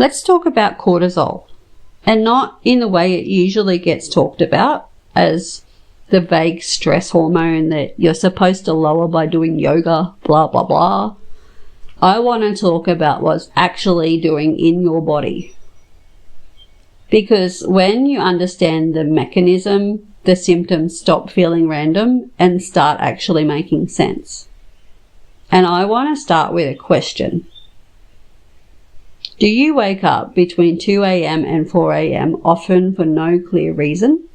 Let's talk about cortisol, and not in the way it usually gets talked about as the vague stress hormone that you're supposed to lower by doing yoga, blah, blah, blah. I want to talk about what's actually doing in your body. Because when you understand the mechanism, the symptoms stop feeling random and start actually making sense. And I want to start with a question. Do you wake up between 2 a.m. and 4 a.m. often for no clear reason?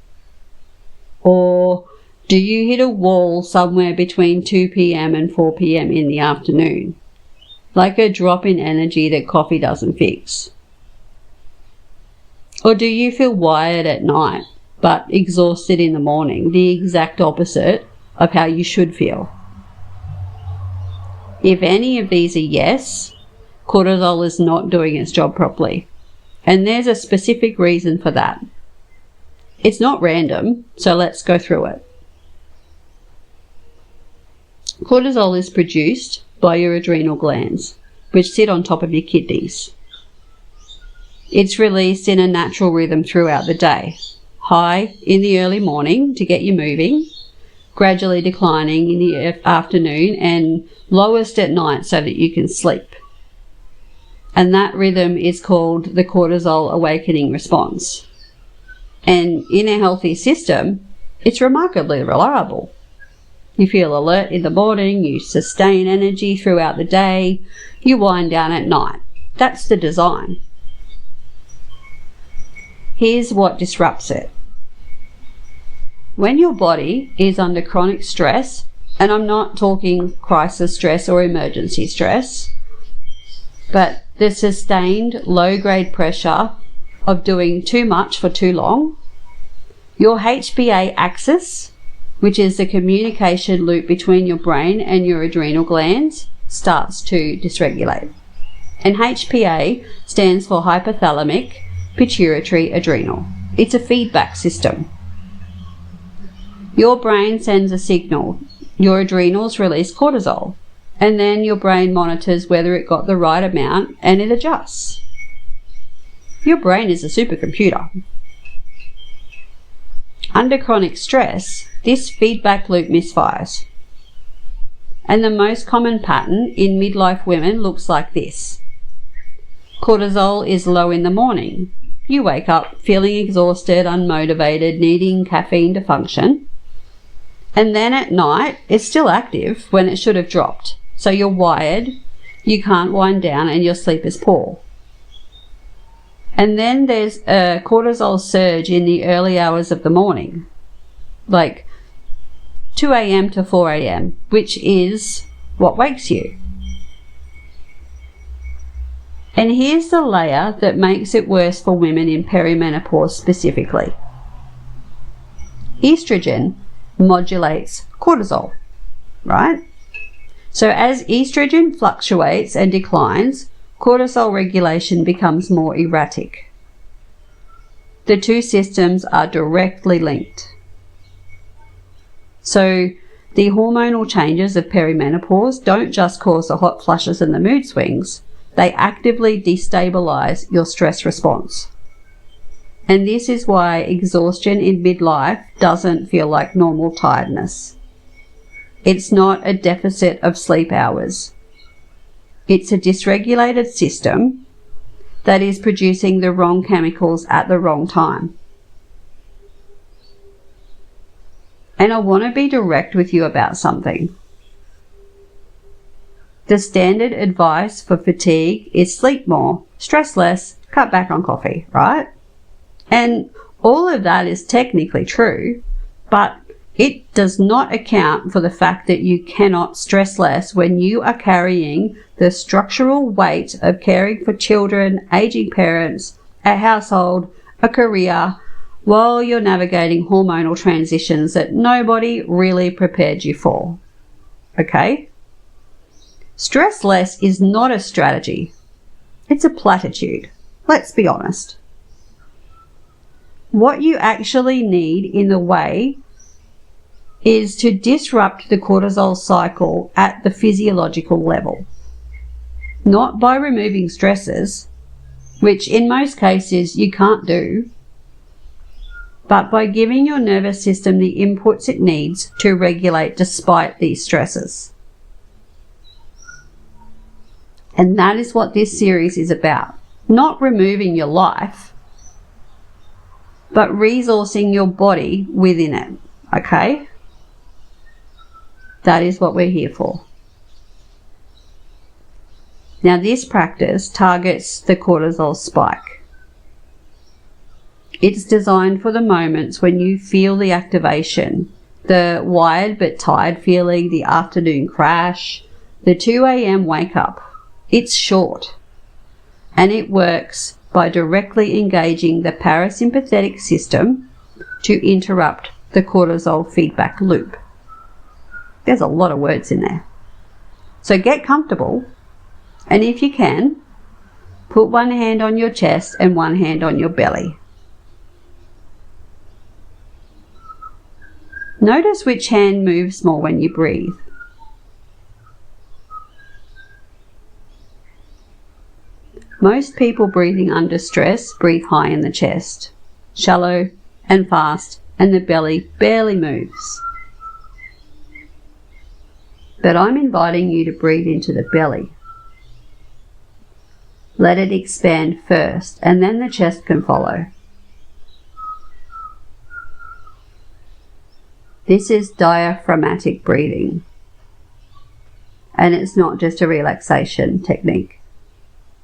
Or do you hit a wall somewhere between 2 p.m. and 4 p.m. in the afternoon? Like a drop in energy that coffee doesn't fix? Or do you feel wired at night but exhausted in the morning, the exact opposite of how you should feel? If any of these are yes, cortisol is not doing its job properly. And there's a specific reason for that. It's not random, so let's go through it. Cortisol is produced by your adrenal glands, which sit on top of your kidneys. It's released in a natural rhythm throughout the day. High in the early morning to get you moving, gradually declining in the afternoon, and lowest at night so that you can sleep. And that rhythm is called the cortisol awakening response. And in a healthy system, it's remarkably reliable. You feel alert in the morning, you sustain energy throughout the day, you wind down at night. That's the design. Here's what disrupts it. When your body is under chronic stress, and I'm not talking crisis stress or emergency stress, but the sustained low-grade pressure of doing too much for too long, your HPA axis, which is the communication loop between your brain and your adrenal glands, starts to dysregulate. And HPA stands for hypothalamic pituitary adrenal. It's a feedback system. Your brain sends a signal. Your adrenals release cortisol, and then your brain monitors whether it got the right amount and it adjusts. Your brain is a supercomputer. Under chronic stress, this feedback loop misfires. And the most common pattern in midlife women looks like this. Cortisol is low in the morning. You wake up feeling exhausted, unmotivated, needing caffeine to function. And then at night, it's still active when it should have dropped. So you're wired, you can't wind down, and your sleep is poor. And then there's a cortisol surge in the early hours of the morning, like 2 a.m. to 4 a.m., which is what wakes you. And here's the layer that makes it worse for women in perimenopause specifically. Estrogen modulates cortisol, right? So as estrogen fluctuates and declines, cortisol regulation becomes more erratic. The two systems are directly linked. So the hormonal changes of perimenopause don't just cause the hot flushes and the mood swings, they actively destabilize your stress response. And this is why exhaustion in midlife doesn't feel like normal tiredness. It's not a deficit of sleep hours. It's a dysregulated system that is producing the wrong chemicals at the wrong time. And I want to be direct with you about something. The standard advice for fatigue is sleep more, stress less, cut back on coffee, right? And all of that is technically true, but it does not account for the fact that you cannot stress less when you are carrying the structural weight of caring for children, aging parents, a household, a career, while you're navigating hormonal transitions that nobody really prepared you for. Okay? Stress less is not a strategy. It's a platitude. Let's be honest. What you actually need in the way is to disrupt the cortisol cycle at the physiological level. Not by removing stressors, which in most cases you can't do, but by giving your nervous system the inputs it needs to regulate despite these stresses. And that is what this series is about. Not removing your life, but resourcing your body within it, okay? That is what we're here for. Now, this practice targets the cortisol spike. It's designed for the moments when you feel the activation, the wired but tired feeling, the afternoon crash, the 2 a.m. wake up. It's short, and it works by directly engaging the parasympathetic system to interrupt the cortisol feedback loop. There's a lot of words in there. So get comfortable, and if you can, put one hand on your chest and one hand on your belly. Notice which hand moves more when you breathe. Most people breathing under stress breathe high in the chest, shallow and fast, and the belly barely moves. But I'm inviting you to breathe into the belly. Let it expand first, and then the chest can follow. This is diaphragmatic breathing, and it's not just a relaxation technique.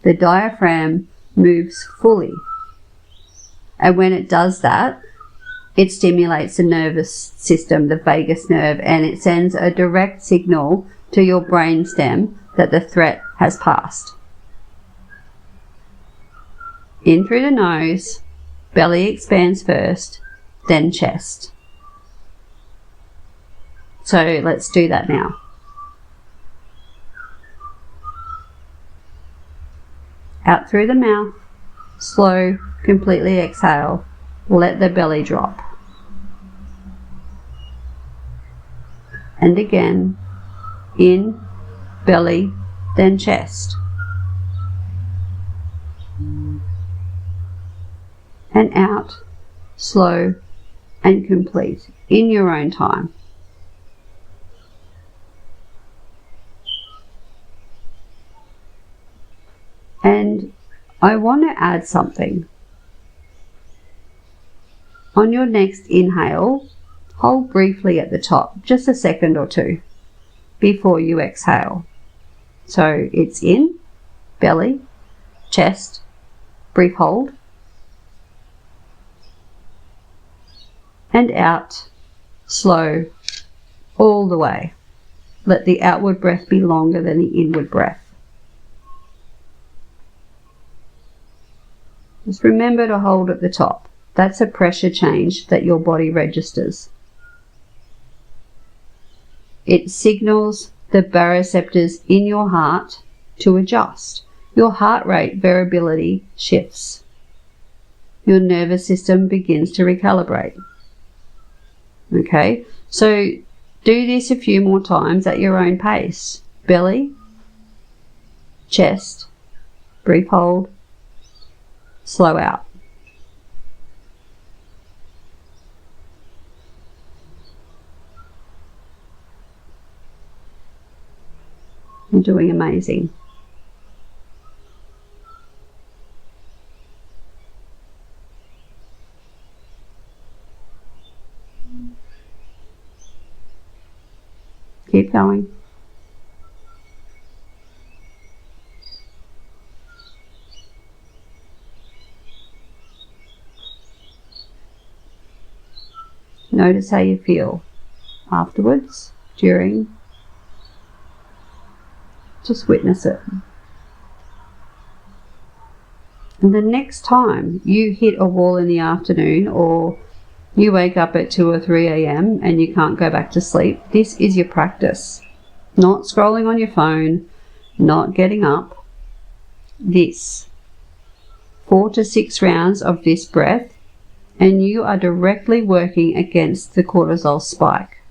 The diaphragm moves fully, and when it does that, it stimulates the nervous system, the vagus nerve, and it sends a direct signal to your brain stem that the threat has passed. In through the nose, belly expands first, then chest. So let's do that now. Out through the mouth, slow, completely exhale. Let the belly drop. And again, in, belly, then chest. And out, slow and complete, in your own time. And I want to add something. On your next inhale, hold briefly at the top, just a second or two, before you exhale. So it's in, belly, chest, brief hold, and out, slow, all the way. Let the outward breath be longer than the inward breath. Just remember to hold at the top. That's a pressure change that your body registers. It signals the baroreceptors in your heart to adjust. Your heart rate variability shifts. Your nervous system begins to recalibrate. Okay, so do this a few more times at your own pace. Belly, chest, brief hold, slow out. You're doing amazing. Keep going. Notice how you feel afterwards, during. Just witness it. And the next time you hit a wall in the afternoon, or you wake up at 2 or 3 a.m. and you can't go back to sleep, this is your practice. Not scrolling on your phone, not getting up. This. 4 to 6 rounds of this breath, and you are directly working against the cortisol spike.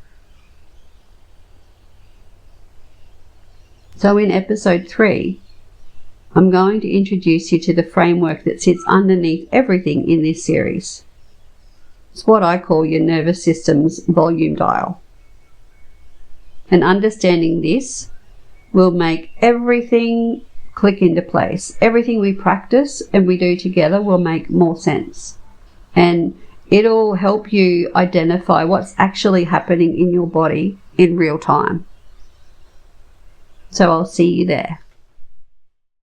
So in episode 3, I'm going to introduce you to the framework that sits underneath everything in this series. It's what I call your nervous system's volume dial. And understanding this will make everything click into place. Everything we practice and we do together will make more sense. And it'll help you identify what's actually happening in your body in real time. So I'll see you there.